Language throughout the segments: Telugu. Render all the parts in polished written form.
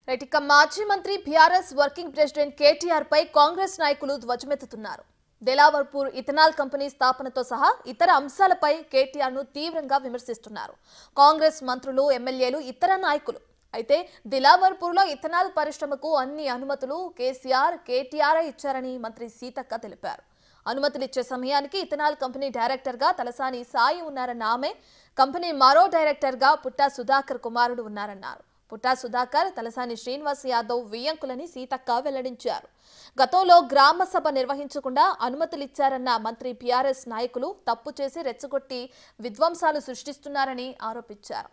రైట్ ఇక మాజీ మంత్రి బీఆర్ఎస్ వర్కింగ్ ప్రెసిడెంట్ కేటీఆర్ పై కాంగ్రెస్ నాయకులు ధ్వజమెత్తుతున్నారు. దిలావర్పూర్ ఇథనాల్ కంపెనీ స్థాపనతో సహా ఇతర అంశాలపై కేటీఆర్ ను తీవ్రంగా విమర్శిస్తున్నారు కాంగ్రెస్ మంత్రులు, ఎమ్మెల్యేలు, ఇతర నాయకులు. అయితే దిలావర్పూర్లో ఇథనాల్ పరిశ్రమకు అన్ని అనుమతులు కేటీఆర్ ఇచ్చారని మంత్రి సీతక్క తెలిపారు. అనుమతులు ఇచ్చే సమయానికి ఇథనాల్ కంపెనీ డైరెక్టర్ గా తలసాని సాయి ఉన్నారన్న ఆమె, కంపెనీ మరో డైరెక్టర్ గా పుట్టా సుధాకర్ కుమారుడు ఉన్నారన్నారు. పుట్టా సుధాకర్, తలసాని శ్రీనివాస్ యాదవ్ వియ్యంకులని సీతక్క వెల్లడించారు. గతంలో గ్రామ సభ నిర్వహించకుండా అనుమతులిచ్చారన్న మంత్రి బీఆర్ఎస్ నాయకులు తప్పు చేసి రెచ్చగొట్టి విధ్వంసాలు సృష్టిస్తున్నారని ఆరోపించారు.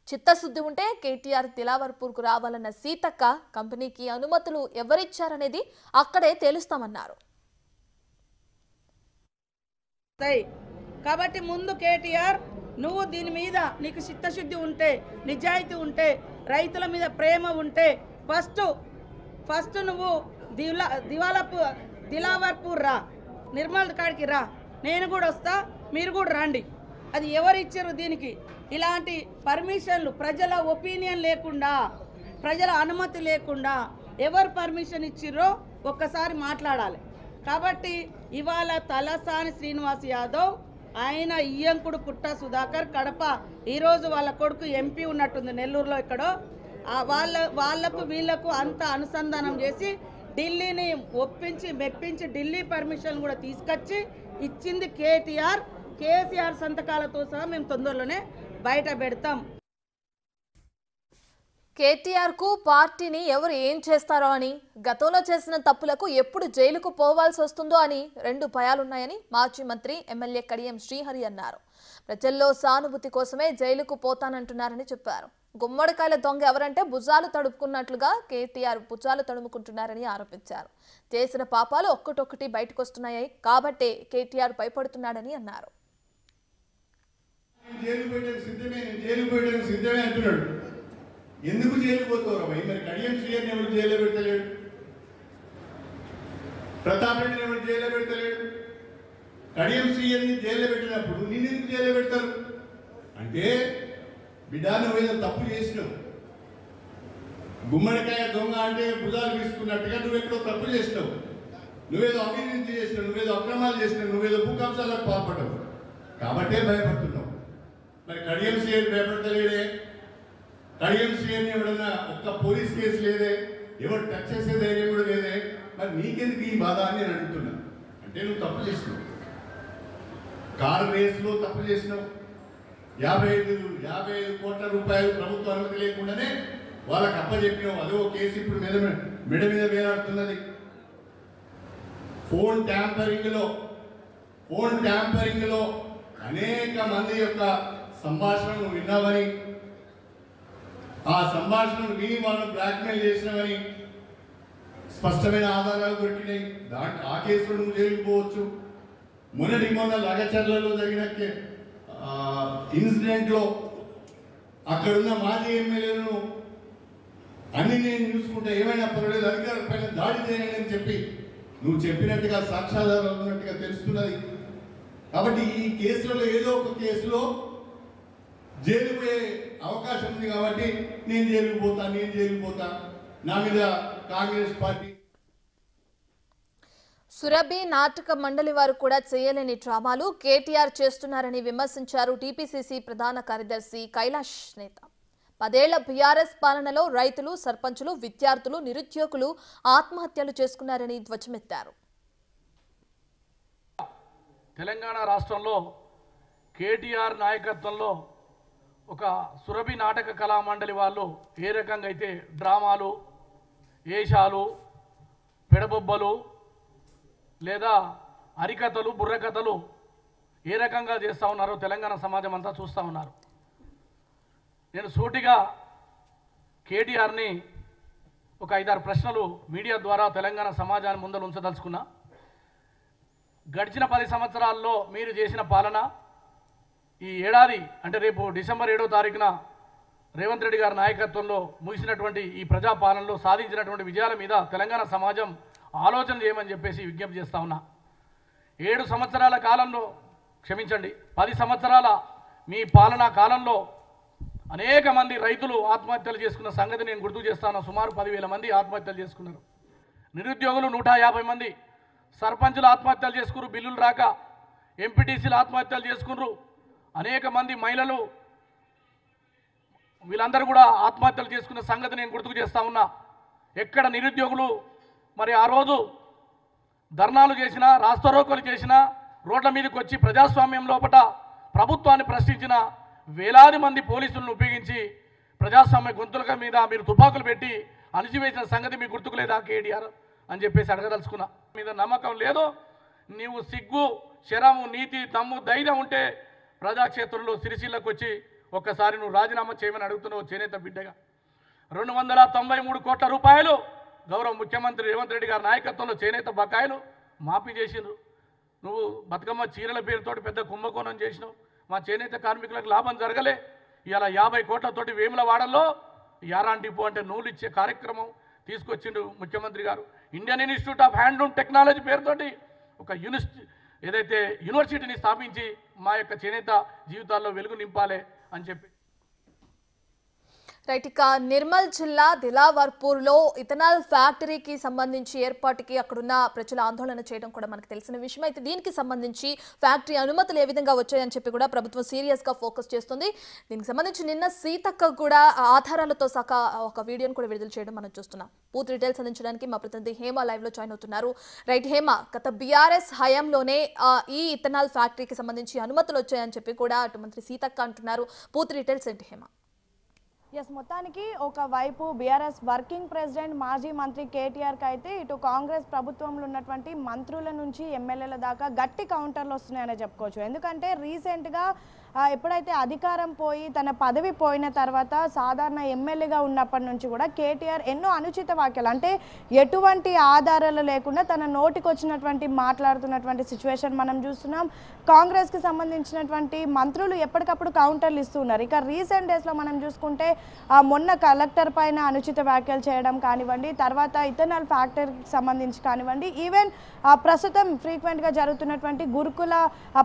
చిత్తశుద్ధి ఉంటే కేటీఆర్ దిలావర్పూర్కు రావాలన్న సీతక్క, కంపెనీకి అనుమతులు ఎవరిచ్చారనేది అక్కడే తేలుస్తామన్నారు. కాబట్టి ముందు కేటీఆర్, నువ్వు దీని మీద నీకు చిత్తశుద్ధి ఉంటే, నిజాయితీ ఉంటే, రైతుల మీద ప్రేమ ఉంటే ఫస్ట్ నువ్వు దిలావర్పూర్ రా, నిర్మల్ కాడికి రా, నేను కూడా వస్తా, మీరు కూడా రండి. అది ఎవరు ఇచ్చారు? దీనికి ఇలాంటి పర్మిషన్లు ప్రజల ఒపీనియన్ లేకుండా, ప్రజల అనుమతి లేకుండా ఎవరు పర్మిషన్ ఇచ్చిర్రో ఒక్కసారి మాట్లాడాలి. కాబట్టి ఇవాళ తలసాని శ్రీనివాస్ యాదవ్, ఆయన ఇయ్యంకుడు పుట్టా సుధాకర్, కడప, ఈరోజు వాళ్ళ కొడుకు ఎంపీ ఉన్నట్టుంది నెల్లూరులో, ఇక్కడో వాళ్ళకు వీళ్లకు అంత అనుసంధానం చేసి ఢిల్లీని ఒప్పించి మెప్పించి ఢిల్లీ పర్మిషన్ కూడా తీసుకొచ్చి ఇచ్చింది కేసీఆర్ సంతకాలతో సహా మేము తొందరలోనే బయట పెడతాం. కేటీఆర్ కు పార్టీని ఎవరు ఏం చేస్తారో అని, గతంలో చేసిన తప్పులకు ఎప్పుడు జైలుకు పోవాల్సి వస్తుందో అని రెండు భయాలున్నాయని మాజీ మంత్రి, ఎమ్మెల్యే కడియం శ్రీహరి అన్నారు. ప్రజల్లో సానుభూతి కోసమే జైలుకు పోతానంటున్నారని చెప్పారు. గుమ్మడికాయల దొంగ ఎవరంటే భుజాలు తడుపుకున్నట్లుగా కేటీఆర్ భుజాలు తడుముకుంటున్నారని ఆరోపించారు. చేసిన పాపాలు ఒక్కటొక్కటి బయటకొస్తున్నాయి కాబట్టి కేటీఆర్ భయపడుతున్నాడని అన్నారు. ఎందుకు జైలు పోతావు భయ్? మరి కడియం శ్రీహరిని ఎవరు జైల్లో పెడతలేడు, ప్రతాప్ రెడ్డిని ఎవరు జైల్లో పెడతలేడు. కడియం శ్రీహరిని జైల్లో పెట్టినప్పుడు నిన్ను ఎందుకు జైల్లో పెడతారు? అంటే బిడ్డ, నువ్వేదో తప్పు చేసినావు. గుమ్మడికాయ దొంగ అంటే భుజాలు తీసుకున్నట్టుగా నువ్వెక్కడో తప్పు చేసినావు, నువ్వేదో అవినీతి చేసినావు, నువ్వేదో అక్రమాలు చేసినావు, నువ్వేదో భూ కబ్జాలకు పాల్పడ్డావు కాబట్టే భయపడుతున్నావు. మరి కడియం శ్రీహరి భయపడతలేడే? కడియం శ్రీహరిని ఎవడన్నా ఒక్క పోలీస్ కేసు లేదే, ఎవరు టచ్ చేసే ధైర్యం కూడా లేదే, మరి నీకెందుకు ఈ బాధ అని నేను అడుగుతున్నా. అంటే నువ్వు తప్పు చేసినావు, కారు రేసులో తప్పు చేసినావు. 55 కోట్ల రూపాయలు ప్రభుత్వ అనుమతి లేకుండానే వాళ్ళకి అప్పచెప్పినావు. అదో కేసు ఇప్పుడు మెడ మీద వేలాడుతున్నది. ఫోన్ ట్యాంపరింగ్ లో అనేక మంది యొక్క సంభాషణను విన్నావని, ఆ సంభాషణను విని వాళ్ళను బ్లాక్మెయిల్ చేసినవని స్పష్టమైన ఆధారాలు దొరికినాయి. ఆ కేసులో నువ్వు జైలుకు పోవచ్చు. మొన్న లగచర్లలో జరిగిన ఇన్సిడెంట్లో అక్కడున్న మాజీ ఎమ్మెల్యేలను అన్ని నేను చూసుకుంటే ఏమైనా పర్వాలేదు, అధికారుల పైన దాడి చేయండి అని చెప్పి నువ్వు చెప్పినట్టుగా సాక్ష్యాధారాలు ఉన్నట్టుగా తెలుస్తున్నది. కాబట్టి ఈ కేసులలో ఏదో ఒక కేసులో జైలు పోయే అవకాశం ఉంది. కాబట్టి నేను జైలుకు పోతా, నా మీద కాంగ్రెస్ పార్టీ. సురభి నాటక మండలి వారు కూడా చేయలేని డ్రామాలు కేటీఆర్ చేస్తున్నారని విమర్శించారు టీపీసీసీ ప్రధాన కార్యదర్శి కైలాష్ నేత. 10 ఏళ్ల బీఆర్ఎస్ పాలనలో రైతులు, సర్పంచులు, విద్యార్థులు, నిరుద్యోగులు ఆత్మహత్యలు చేసుకున్నారని ధ్వజమెత్తారు. తెలంగాణ రాష్ట్రంలో కేటీఆర్ నాయకత్వంలో ఒక సురభి నాటక కళా మండలి వాళ్ళు ఏ రకంగా అయితే డ్రామాలు, ఏషాలు, పెడబొబ్బలు లేదా హరికథలు, బుర్రకథలు ఏ రకంగా చేస్తూ ఉన్నారో తెలంగాణ సమాజం అంతా చూస్తూ ఉన్నారు. నేను సూటిగా కేటీఆర్ని ఒక 5-6 ప్రశ్నలు మీడియా ద్వారా తెలంగాణ సమాజాన్ని ముందర ఉంచదలుచుకున్నా. గడిచిన 10 సంవత్సరాల్లో మీరు చేసిన పాలన, ఈ ఏడాది అంటే రేపు డిసెంబర్ 7వ తారీఖున రేవంత్ రెడ్డి గారి నాయకత్వంలో ముగిసినటువంటి ఈ ప్రజాపాలనలో సాధించినటువంటి విజయాల మీద తెలంగాణ సమాజం ఆలోచన చేయమని చెప్పేసి విజ్ఞప్తి చేస్తా ఉన్నా. 7 సంవత్సరాల కాలంలో, క్షమించండి, 10 సంవత్సరాల మీ పాలనా కాలంలో అనేక మంది రైతులు ఆత్మహత్యలు చేసుకున్న సంగతి నేను గుర్తు చేస్తాను. సుమారు 10,000 మంది ఆత్మహత్యలు చేసుకున్నారు. నిరుద్యోగులు 150 మంది, సర్పంచులు ఆత్మహత్యలు చేసుకున్నారు బిల్లులు రాక, ఎంపీటీసీలు ఆత్మహత్యలు చేసుకున్నారు, అనేక మంది మహిళలు వీళ్ళందరూ కూడా ఆత్మహత్యలు చేసుకున్న సంగతి నేను గుర్తుకు చేస్తా ఉన్నా. ఎక్కడ నిరుద్యోగులు మరి ఆ రోజు ధర్నాలు చేసినా, రాస్తారోకోలు చేసినా, రోడ్ల మీదకి వచ్చి ప్రజాస్వామ్యం లోపట ప్రభుత్వాన్ని ప్రశ్నించిన వేలాది మంది పోలీసులను ఉపయోగించి ప్రజాస్వామ్య గొంతుల మీద మీరు తుపాకులు పెట్టి అణిచివేసిన సంగతి మీకు గుర్తుకు లేదా కేటీఆర్ అని చెప్పేసి అడగదలుచుకున్నా. మీద నమ్మకం లేదు, నీవు సిగ్గు, శరము, నీతి, దమ్ము, ధైర్యం ఉంటే ప్రజాక్షేత్రంలో సిరిసిల్లకు వచ్చి ఒక్కసారి నువ్వు రాజీనామా చేయమని అడుగుతున్నావు. చేనేత బిడ్డగా 293 కోట్ల రూపాయలు గౌరవ ముఖ్యమంత్రి రేవంత్ రెడ్డి గారి నాయకత్వంలో చేనేత బకాయిలు మాఫీ చేసిండ్రు. నువ్వు బతుకమ్మ చీరల పేరుతోటి పెద్ద కుంభకోణం చేసినావు. మా చేనేత కార్మికులకు లాభం జరగలే. ఇలా 50 కోట్లతోటి వేములవాడలో యారాన్ డిపో అంటే నూలు ఇచ్చే కార్యక్రమం తీసుకొచ్చిండు ముఖ్యమంత్రి గారు. Indian institute of handloom technology పేరుతోటి ఒక యూనివర్సిటీని స్థాపించి మా యొక్క చేనేత జీవితాల్లో వెలుగు నింపాలి అని చెప్పి. రైట్, ఇక నిర్మల్ జిల్లా దిలావర్పూర్లో ఇథనాల్ ఫ్యాక్టరీకి సంబంధించి ఏర్పాటుకి అక్కడున్న ప్రజలు ఆందోళన చేయడం కూడా మనకు తెలిసిన విషయం. అయితే దీనికి సంబంధించి ఫ్యాక్టరీ అనుమతులు ఏ విధంగా వచ్చాయని చెప్పి కూడా ప్రభుత్వం సీరియస్గా ఫోకస్ చేస్తుంది. దీనికి సంబంధించి నిన్న సీతక్క కూడా ఆధారాలతో సహా ఒక వీడియోను కూడా విడుదల చేయడం మనం చూస్తున్నాం. పూర్తి డీటెయిల్స్ అందించడానికి మా ప్రతినిధి హేమ లైవ్లో జాయిన్ అవుతున్నారు. రైట్ హేమ, గత బీఆర్ఎస్ హయాంలోనే ఈ ఇథనాల్ ఫ్యాక్టరీకి సంబంధించి అనుమతులు వచ్చాయని చెప్పి కూడా అటు మంత్రి సీతక్క అంటున్నారు. పూర్తి డీటెయిల్స్ ఏంటి హేమ? ఎస్, మొత్తానికి ఒకవైపు బీఆర్ఎస్ వర్కింగ్ ప్రెసిడెంట్ మాజీ మంత్రి కేటీఆర్కి అయితే ఇటు కాంగ్రెస్ ప్రభుత్వంలో ఉన్నటువంటి మంత్రుల నుంచి ఎమ్మెల్యేల దాకా గట్టి కౌంటర్లు వస్తున్నాయని చెప్పుకోవచ్చు. ఎందుకంటే రీసెంట్గా ఎప్పుడైతే అధికారం పోయి తన పదవి పోయిన తర్వాత సాధారణ ఎమ్మెల్యేగా ఉన్నప్పటి నుంచి కూడా కేటీఆర్ ఎన్నో అనుచిత వ్యాఖ్యలు, అంటే ఎటువంటి ఆధారాలు లేకుండా తన నోటికి వచ్చినటువంటి మాట్లాడుతున్నటువంటి సిచ్యువేషన్ మనం చూస్తున్నాం. కాంగ్రెస్కి సంబంధించినటువంటి మంత్రులు ఎప్పటికప్పుడు కౌంటర్లు ఇస్తున్నారు. ఇక రీసెంట్ డేస్లో మనం చూసుకుంటే మొన్న కలెక్టర్ పైన అనుచిత వ్యాఖ్యలు చేయడం కానివ్వండి, తర్వాత ఇథనాల్ ఫ్యాక్టరీకి సంబంధించి కానివ్వండి, ఈవెన్ ప్రస్తుతం ఫ్రీక్వెంట్గా జరుగుతున్నటువంటి గురుకుల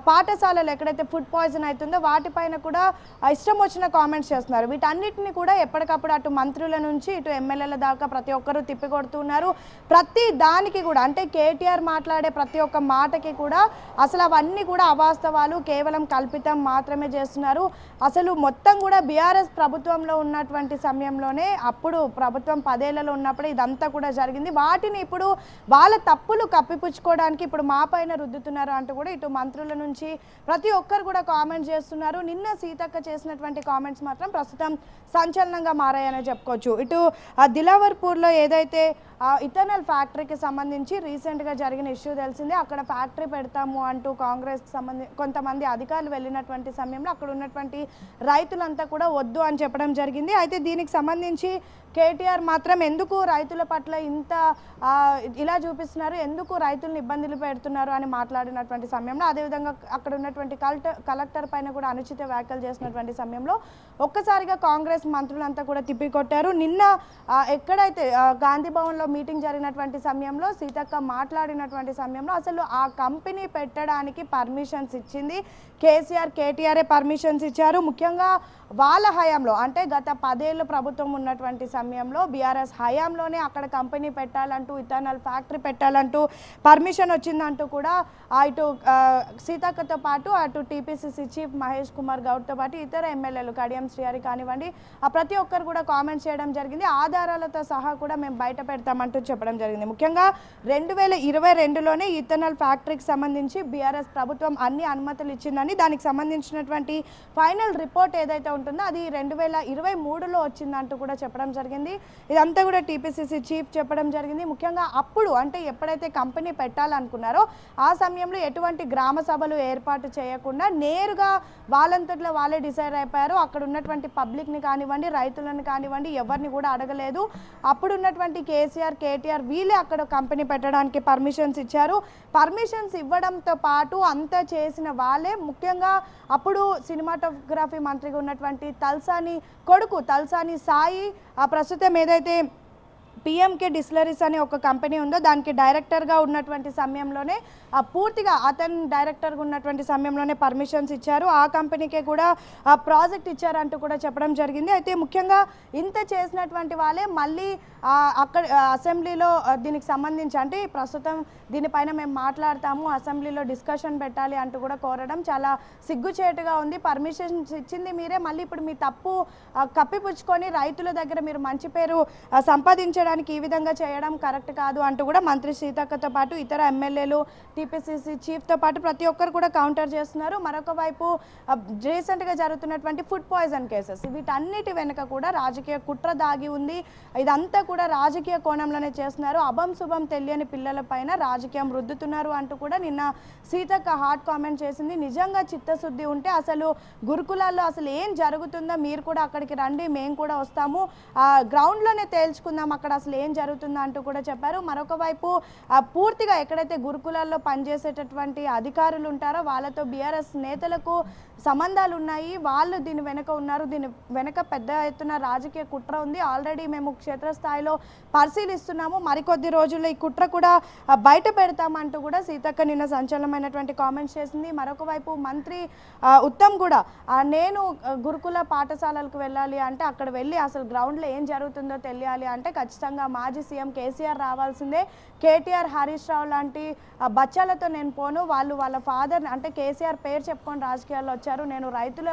పాఠశాలలు ఎక్కడైతే ఫుడ్ పాయిజన్ అవుతుందో వాటిపైన కూడా ఇష్టం వచ్చిన కామెంట్స్ చేస్తున్నారు. వీటన్నిటిని కూడా ఎప్పటికప్పుడు అటు మంత్రుల నుంచి ఇటు ఎమ్మెల్యేల దాకా ప్రతి ఒక్కరూ తిప్పికొడుతున్నారు. ప్రతి దానికి కూడా, అంటే కేటీఆర్ మాట్లాడే ప్రతి ఒక్క మాటకి కూడా అసలు అవన్నీ కూడా అవాస్తవాలు, కేవలం కల్పితం మాత్రమే చేస్తున్నారు. అసలు మొత్తం కూడా బీఆర్ఎస్ ప్రభుత్వంలో ఉన్నటువంటి సమయంలోనే, అప్పుడు ప్రభుత్వం 10 ఏళ్లలో ఉన్నప్పుడు ఇదంతా కూడా జరిగింది. వాటిని ఇప్పుడు వాళ్ళ తప్పులు కప్పిపుచ్చుకోవడానికి ఇప్పుడు మా పైన రుద్దుతున్నారు అంటూ కూడా ఇటు మంత్రుల నుంచి ప్రతి ఒక్కరు కూడా కామెంట్ చేస్తున్నారు. నిన్న సీతక్క చేసినటువంటి కామెంట్స్ మాత్రం ప్రస్తుతం సంచలనంగా మారాయని చెప్పుకోవచ్చు. ఇటు దిలావర్పూర్లో ఏదైతే ఇథనాల్ ఫ్యాక్టరీకి సంబంధించి రీసెంట్గా జరిగిన ఇష్యూ తెలిసిందే. అక్కడ ఫ్యాక్టరీ పెడతాము అంటూ కాంగ్రెస్కి సంబంధించి కొంతమంది అధికారులు వెళ్ళినటువంటి సమయంలో అక్కడ ఉన్నటువంటి రైతులంతా కూడా వద్దు అని చెప్పడం జరిగింది. అయితే దీనికి సంబంధించి కేటీఆర్ మాత్రం ఎందుకు రైతుల పట్ల ఇంత ఇలా చూపిస్తున్నారు, ఎందుకు రైతులను ఇబ్బందులు పెడుతున్నారు అని మాట్లాడినటువంటి సమయంలో, అదేవిధంగా అక్కడ ఉన్నటువంటి కలెక్టర్ పైన కూడా అనుచిత వ్యాఖ్యలు చేసినటువంటి సమయంలో ఒక్కసారిగా కాంగ్రెస్ మంత్రులంతా కూడా తిప్పికొట్టారు. నిన్న ఎక్కడైతే గాంధీ భవన్లో మీటింగ్ జరిగినటువంటి సమయంలో సీతక్క మాట్లాడినటువంటి సమయంలో అసలు ఆ కంపెనీ పెట్టడానికి పర్మిషన్స్ ఇచ్చింది కేసీఆర్, కేటీఆర్ఏ పర్మిషన్స్ ఇచ్చారు. ముఖ్యంగా వాళ్ళ హయాంలో, అంటే గత 10 ఏళ్ళు ప్రభుత్వం ఉన్నటువంటి సమయంలో బీఆర్ఎస్ హయాంలోనే అక్కడ కంపెనీ పెట్టాలంటూ, ఇథనాల్ ఫ్యాక్టరీ పెట్టాలంటూ పర్మిషన్ వచ్చిందంటూ కూడా ఇటు సీతక్కతో పాటు అటు టీపీసీసీ చీఫ్ మహేష్ కుమార్ గౌడ్తో పాటు ఇతర ఎమ్మెల్యేలు కడియం శ్రీహరి కానివ్వండి, ప్రతి ఒక్కరు కూడా కామెంట్స్ చేయడం జరిగింది. ఆధారాలతో సహా కూడా మేము బయట పెడతామంటూ చెప్పడం జరిగింది. ముఖ్యంగా 2022లోనే ఇథనాల్ ఫ్యాక్టరీకి సంబంధించి బీఆర్ఎస్ ప్రభుత్వం అన్ని అనుమతులు ఇచ్చిందని, దానికి సంబంధించినటువంటి ఫైనల్ రిపోర్ట్ ఏదైతే ఉంటుందో అది 2023లో వచ్చిందంటూ కూడా చెప్పడం జరిగింది. ఇదంతా కూడా టీపీసీసీ చీఫ్ చెప్పడం జరిగింది. ముఖ్యంగా అప్పుడు, అంటే ఎప్పుడైతే కంపెనీ పెట్టాలనుకున్నారో ఆ సమయంలో ఎటువంటి గ్రామ సభలు ఏర్పాటు చేయకుండా నేరుగా వాళ్ళంతట్లో వాళ్ళే డిసైడ్ అయిపోయారు. అక్కడ ఉన్నటువంటి పబ్లిక్ని కానివ్వండి, రైతులను కానివ్వండి, ఎవరిని కూడా అడగలేదు. అప్పుడు ఉన్నటువంటి కేసీఆర్, కేటీఆర్ వీళ్ళే అక్కడ కంపెనీ పెట్టడానికి పర్మిషన్స్ ఇచ్చారు. పర్మిషన్స్ ఇవ్వడంతో పాటు అంతా చేసిన వాళ్ళే, ముఖ్యంగా అప్పుడు సినిమాటోగ్రఫీ మంత్రిగా ఉన్నటువంటి తల్సాని కొడుకు తల్సాని సాయి ప్రస్తుతం ఏదైతే పిఎంకే డిస్టిలరీస్ అనే ఒక కంపెనీ ఉందో దానికి డైరెక్టర్గా ఉన్నటువంటి సమయంలోనే పూర్తిగా అతను డైరెక్టర్గా ఉన్నటువంటి సమయంలోనే పర్మిషన్స్ ఇచ్చారు. ఆ కంపెనీకే కూడా ప్రాజెక్ట్ ఇచ్చారంటూ కూడా చెప్పడం జరిగింది. అయితే ముఖ్యంగా ఇంత చేసినటువంటి వాళ్ళే మళ్ళీ అక్కడ అసెంబ్లీలో దీనికి సంబంధించి అంటే ప్రస్తుతం దీనిపైన మేము మాట్లాడతాము, అసెంబ్లీలో డిస్కషన్ పెట్టాలి అంటూ కూడా కోరడం చాలా సిగ్గుచేటుగా ఉంది. పర్మిషన్స్ ఇచ్చింది మీరే, మళ్ళీ ఇప్పుడు మీ తప్పు కప్పిపుచ్చుకొని రైతుల దగ్గర మీరు మంచి పేరు సంపాదించడానికి ఈ విధంగా చేయడం కరెక్ట్ కాదు అంటూ కూడా మంత్రి సీతక్కతో పాటు ఇతర ఎమ్మెల్యేలు, టీపీసీసీ చీఫ్తో పాటు ప్రతి ఒక్కరు కూడా కౌంటర్ చేస్తున్నారు. మరొక వైపు రీసెంట్గా జరుగుతున్నటువంటి ఫుడ్ పాయిజన్ కేసెస్, వీటన్నిటి వెనుక కూడా రాజకీయ కుట్ర దాగి ఉంది. ఇదంతా కూడా రాజకీయ కోణంలోనే చేస్తున్నారు. అభం శుభం తెలియని పిల్లల పైన రాజకీయం రుద్దుతున్నారు అంటూ కూడా నిన్న సీతక్క హాట్ కామెంట్ చేసింది. నిజంగా చిత్తశుద్ధి ఉంటే అసలు గురుకులాల్లో అసలు ఏం జరుగుతుందో మీరు కూడా అక్కడికి రండి, మేము కూడా వస్తాము, గ్రౌండ్లోనే తేల్చుకుందాం అక్కడ అసలు ఏం జరుగుతుందో అంటూ కూడా చెప్పారు. మరొక వైపు పూర్తిగా ఎక్కడైతే గురుకులాల్లో పనిచేసేటటువంటి అధికారులు ఉంటారో వాళ్ళతో బీఆర్ఎస్ నేతలకు సంబంధాలు ఉన్నాయి, వాళ్ళు దీని వెనుక ఉన్నారు, దీని వెనుక పెద్ద ఎత్తున రాజకీయ కుట్ర ఉంది. ఆల్రెడీ మేము క్షేత్రస్థాయిలో పరిశీలిస్తున్నాము, మరికొద్ది రోజుల్లో ఈ కుట్ర కూడా బయట పెడతామంటూ కూడా సీతక్క నిన్న సంచలనమైనటువంటి కామెంట్స్ చేసింది. మరొక వైపు మంత్రి ఉత్తమ్ కూడా నేను గురుకుల పాఠశాలలకు వెళ్ళాలి అంటే అక్కడ వెళ్ళి అసలు గ్రౌండ్లో ఏం జరుగుతుందో తెలియాలి అంటే ఖచ్చితంగా మాజీ సీఎం కేసీఆర్ రావాల్సిందే, కేటీఆర్, హరీష్ రావు లాంటి బచ్చాలతో నేను పోను, వాళ్ళు వాళ్ళ ఫాదర్ అంటే కేసీఆర్ పేరు చెప్పుకొని రాజకీయాల్లో వచ్చారు, నేను రైతుల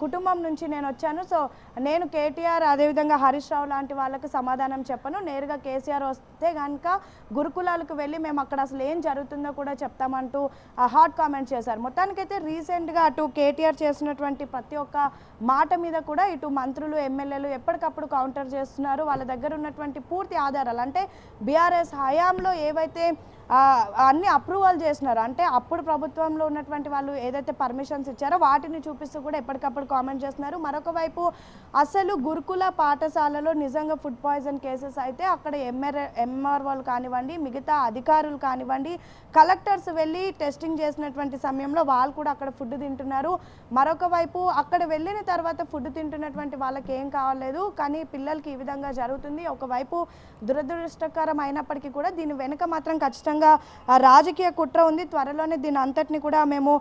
కుటుంబం నుంచి నేను వచ్చాను, సో నేను కేటీఆర్ అదేవిధంగా హరీష్ రావు లాంటి వాళ్ళకి సమాధానం చెప్పను, నేరుగా కేసీఆర్ వస్తే కనుక గురుకులాలకు వెళ్ళి మేము అక్కడ అసలు ఏం జరుగుతుందో కూడా చెప్తామంటూ హాట్ కామెంట్ చేశారు. మొత్తానికైతే రీసెంట్గా అటు కేటీఆర్ చేసినటువంటి ప్రతి ఒక్క మాట మీద కూడా ఇటు మంత్రులు, ఎమ్మెల్యేలు ఎప్పటికప్పుడు కౌంటర్ చేస్తున్నారు. వాళ్ళ దగ్గర ఉన్నటువంటి పూర్తి ఆధారాలు అంటే బీఆర్ఎస్ హయాంలో ఏవైతే అన్ని అప్రూవల్ చేసినారు అంటే అప్పుడు ప్రభుత్వంలో ఉన్నటువంటి వాళ్ళు ఏదైతే పర్మిషన్స్ ఇచ్చారో వాటిని చూపిస్తూ కూడా ఎప్పటికప్పుడు కామెంట్ చేస్తున్నారు. మరొక వైపు అసలు గురుకుల పాఠశాలలో నిజంగా ఫుడ్ పాయిజన్ కేసెస్ అయితే అక్కడ ఎంఆర్ఓలు కానివ్వండి, మిగతా అధికారులు కానివ్వండి, కలెక్టర్స్ వెళ్ళి టెస్టింగ్ చేసినటువంటి సమయంలో వాళ్ళు కూడా అక్కడ ఫుడ్ తింటున్నారు. మరొక వైపు అక్కడ వెళ్ళిన తర్వాత ఫుడ్ తింటున్నటువంటి వాళ్ళకి ఏం కావాలేదు, కానీ పిల్లలకి ఈ విధంగా జరుగుతుంది. ఒకవైపు దురదృష్టకరం అయినప్పటికీ కూడా దీని వెనుక మాత్రం ఖచ్చితంగా రాజకీయ కుట్ర ఉంది. త్వరలోనే దీని అంతటిని కూడా మేము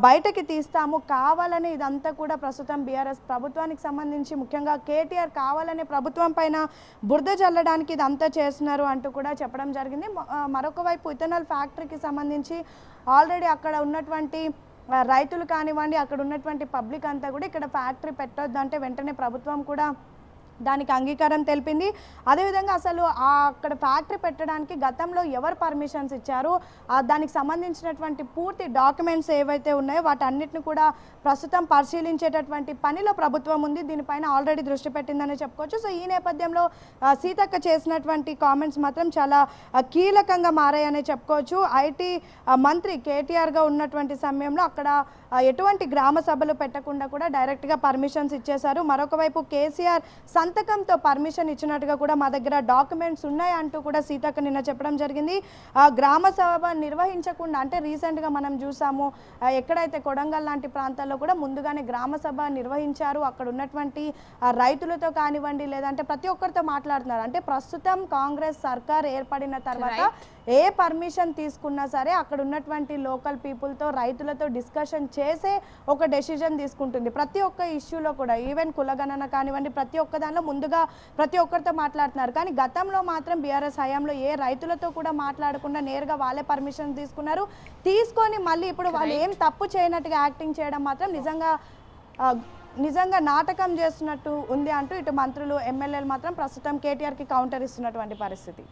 బయటకి తీస్తాము. కావాలని ఇదంతా కూడా ప్రస్తుతం బీఆర్ఎస్ ప్రభుత్వానికి సంబంధించి ముఖ్యంగా కేటీఆర్ కావాలనే ప్రభుత్వం పైన బురద జల్లడానికి ఇదంతా చేస్తున్నారు అంటూ కూడా చెప్పడం జరిగింది. మరొక వైపు ఇథనాల్ ఫ్యాక్టరీకి సంబంధించి ఆల్రెడీ అక్కడ ఉన్నటువంటి రైతులు కానివ్వండి, అక్కడ ఉన్నటువంటి పబ్లిక్ అంతా కూడా ఇక్కడ ఫ్యాక్టరీ పెట్టొద్దు అంటే వెంటనే ప్రభుత్వం కూడా దానికి అంగీకారం తెలిపింది. అదేవిధంగా అసలు అక్కడ ఫ్యాక్టరీ పెట్టడానికి గతంలో ఎవరు పర్మిషన్స్ ఇచ్చారు, దానికి సంబంధించినటువంటి పూర్తి డాక్యుమెంట్స్ ఏవైతే ఉన్నాయో వాటన్నిటిని కూడా ప్రస్తుతం పరిశీలించేటటువంటి పనిలో ప్రభుత్వం ఉంది. దీనిపైన ఆల్రెడీ దృష్టి పెట్టిందని చెప్పుకోవచ్చు. సో ఈ నేపథ్యంలో సీతక్క చేసినటువంటి కామెంట్స్ మాత్రం చాలా కీలకంగా మారాయని చెప్పుకోవచ్చు. ఐటీ మంత్రి కేటీఆర్గా ఉన్నటువంటి సమయంలో అక్కడ ఎటువంటి గ్రామ సభలు పెట్టకుండా కూడా డైరెక్ట్గా పర్మిషన్స్ ఇచ్చేశారు. మరొక వైపు కేసీఆర్ సంతకంతో పర్మిషన్ ఇచ్చినట్టుగా కూడా మా దగ్గర డాక్యుమెంట్స్ ఉన్నాయి అంటూ కూడా సీతక్క నిన్న చెప్పడం జరిగింది. గ్రామ సభ నిర్వహించకుండా అంటే రీసెంట్గా మనం చూసాము ఎక్కడైతే కొడంగల్ లాంటి ప్రాంతాల్లో కూడా ముందుగానే గ్రామ సభ నిర్వహించారు. అక్కడ ఉన్నటువంటి రైతులతో కానివ్వండి లేదంటే ప్రతి ఒక్కరితో మాట్లాడుతున్నారు. అంటే ప్రస్తుతం కాంగ్రెస్ సర్కార్ ఏర్పడిన తర్వాత ఏ పర్మిషన్ తీసుకున్నా సరే అక్కడ ఉన్నటువంటి లోకల్ పీపుల్తో రైతులతో డిస్కషన్ చేసే ఒక డెసిజన్ తీసుకుంటుంది. ప్రతి ఒక్క ఇష్యూలో కూడా ఈవెన్ కులగణన కానివ్వండి ప్రతి ఒక్క దానిలో ముందుగా ప్రతి ఒక్కరితో మాట్లాడుతున్నారు. కానీ గతంలో మాత్రం బీఆర్ఎస్ హయాంలో ఏ రైతులతో కూడా మాట్లాడకుండా నేరుగా వాళ్ళే పర్మిషన్ తీసుకున్నారు. తీసుకొని మళ్ళీ ఇప్పుడు వాళ్ళు ఏం తప్పు చేయనట్టుగా యాక్టింగ్ చేయడం మాత్రం నిజంగా నాటకం చేస్తున్నట్టు ఉంది అంటూ ఇటు మంత్రులు, ఎమ్మెల్యేలు మాత్రం ప్రస్తుతం కేటీఆర్కి కౌంటర్ ఇస్తున్నటువంటి పరిస్థితి.